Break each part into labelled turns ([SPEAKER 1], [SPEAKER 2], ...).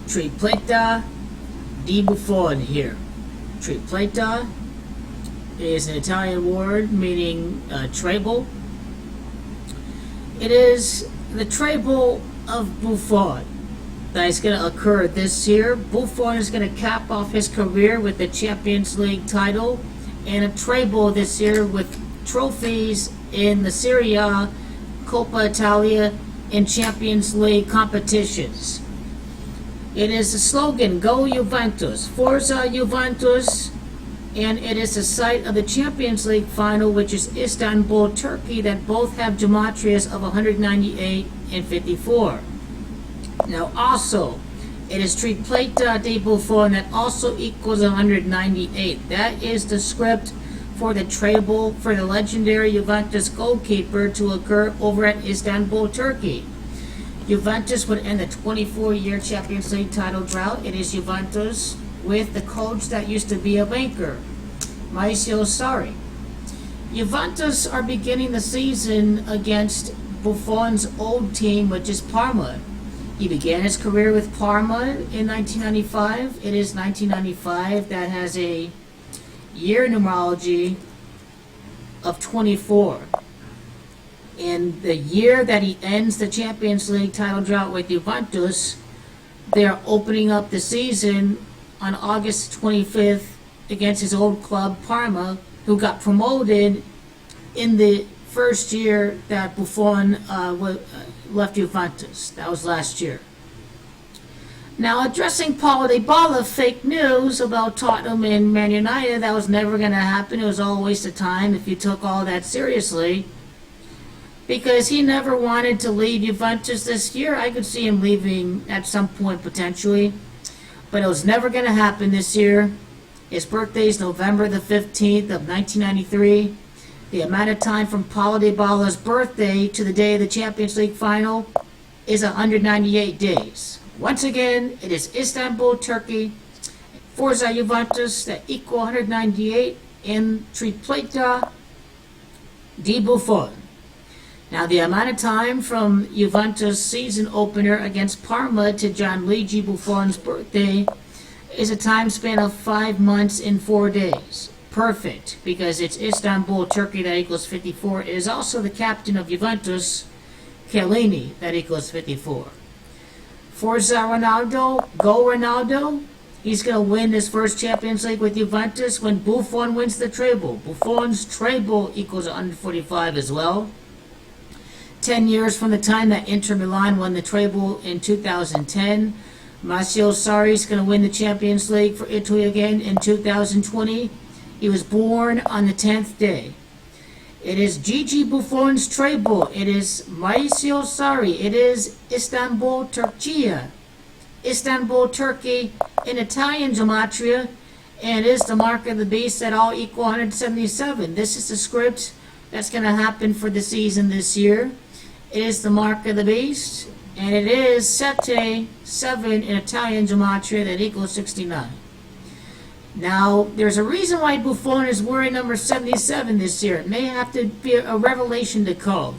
[SPEAKER 1] Tripletta di Buffon here. Tripletta is an Italian word meaning treble. It is the treble of Buffon that is going to occur this year. Buffon is going to cap off his career with the Champions League title and a treble this year with trophies in the Serie A, Coppa Italia, and Champions League competitions. It is the slogan, Go Juventus, Forza Juventus, and it is the site of the Champions League final, which is Istanbul, Turkey, that both have gematrias of 198 and 54. Now also, it is Tripletta di Buffon that also equals 198. That is the script for the treble for the legendary Juventus goalkeeper to occur over at Istanbul, Turkey. Juventus would end the 24-year Champions League title drought. It is Juventus with the coach that used to be a banker, Maurizio Sarri. Juventus are beginning the season against Buffon's old team, which is Parma. He began his career with Parma in 1995. It is 1995 that has a year numerology of 24. In the year that he ends the Champions League title drought with Juventus, they are opening up the season on August 25th against his old club Parma, who got promoted in the first year that Buffon left Juventus. That was last year. Now, addressing Paulo Dybala, fake news about Tottenham and Man United, that was never going to happen. It was all a waste of time if you took all that seriously, because he never wanted to leave Juventus this year. I could see him leaving at some point potentially, but it was never going to happen this year. His birthday is November the 15th of 1993. The amount of time from Paulo Dybala's birthday to the day of the Champions League final is 198 days. Once again, it is Istanbul, Turkey, Forza Juventus that equal 198 in Tripletta di Buffon. Now, the amount of time from Juventus season opener against Parma to Gianluigi Buffon's birthday is a time span of 5 months and 4 days. Perfect, because it's Istanbul, Turkey, that equals 54. It is also the captain of Juventus, Chiellini, that equals 54. Forza Ronaldo, Go Ronaldo. He's going to win his first Champions League with Juventus when Buffon wins the treble. Buffon's treble equals 145 as well. 10 years from the time that Inter Milan won the treble in 2010. Maurizio Sarri is going to win the Champions League for Italy again in 2020. He was born on the 10th day. It is Gigi Buffon's treble. It is Maurizio Sarri. It is Istanbul, Turkey. Istanbul, Turkey in Italian gematria, and it is the mark of the beast that all equal 177. This is the script that's going to happen for the season this year. It is the mark of the beast, and it is Sette, 7 in Italian gematria that equals 69. Now, there's a reason why Buffon is wearing number 77 this year. It may have to be a revelation to code,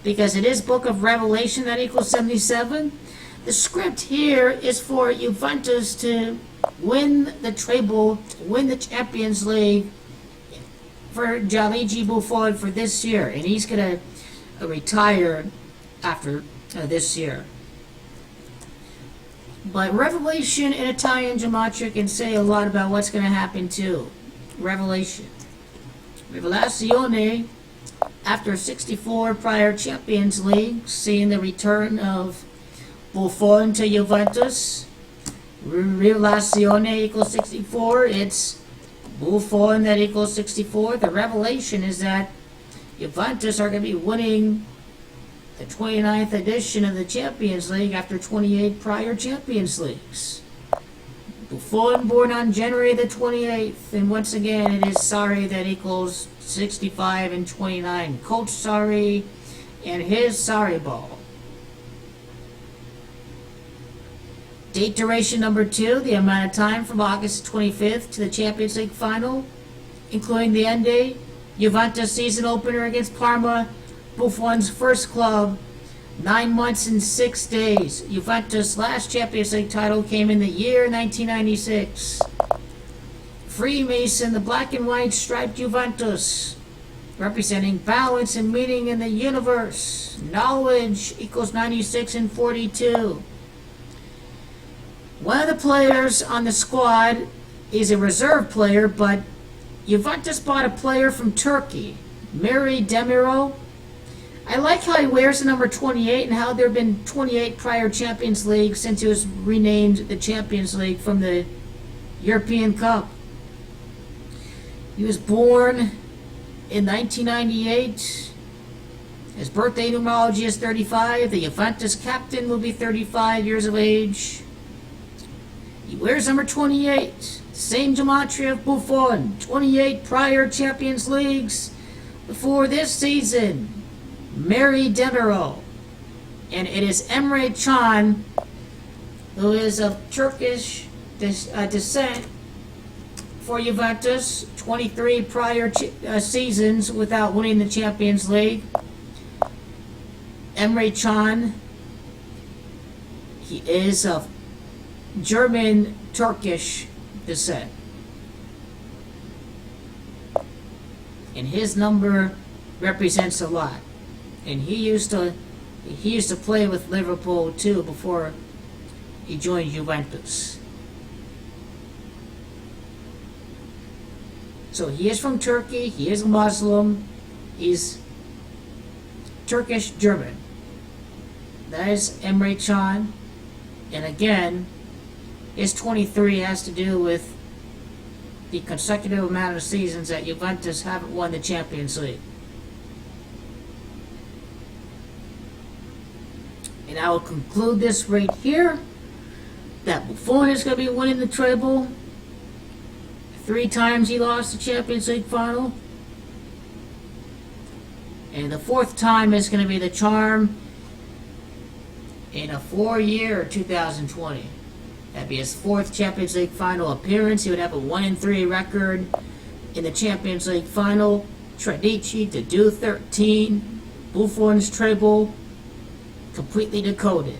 [SPEAKER 1] because it is Book of Revelation that equals 77. The script here is for Juventus to win the treble, win the Champions League for Gianluigi Buffon for this year, and he's going to retire after this year. But Revelation in Italian gematria can say a lot about what's going to happen too. Revelation. Revelazione, after 64 prior Champions League, seeing the return of Buffon to Juventus. Revelazione equals 64. It's Buffon that equals 64. The revelation is that Juventus are going to be winning the 29th edition of the Champions League after 28 prior Champions Leagues. Buffon born on January the 28th, and once again it is Sarri that equals 65 and 29. Coach Sarri and his Sarri ball. Date duration number 2, the amount of time from August 25th to the Champions League final, including the end date. Juventus season opener against Parma, Buffon's first club, 9 months and 6 days. Juventus' last Champions League title came in the year 1996. Freemason, the black and white striped Juventus, representing balance and meaning in the universe. Knowledge equals 96 and 42. One of the players on the squad is a reserve player, but Juventus bought a player from Turkey, Maurizio Sarri. I like how he wears the number 28 and how there have been 28 prior Champions League since it was renamed the Champions League from the European Cup. He was born in 1998. His birthday numerology is 35. The Juventus captain will be 35 years of age. He wears number 28. Same gematria of Buffon. 28 prior Champions Leagues before this season. Maurizio Sarri. And it is Emre Can, who is of Turkish descent for Juventus. 23 prior seasons without winning the Champions League. Emre Can, he is of German-Turkish descent. And his number represents a lot. And he used to play with Liverpool too before he joined Juventus. So he is from Turkey, he is a Muslim, he's Turkish-German. That is Emre Can. And again, his 23 has to do with the consecutive amount of seasons that Juventus haven't won the Champions League. And I will conclude this right here, that Buffon is going to be winning the treble. 3 times he lost the Champions League final. And the 4th time is going to be the charm in a 4-year 2020. That'd be his 4th Champions League final appearance. He would have a 1-3 record in the Champions League final. Tradici to do 13. Buffon's treble completely decoded.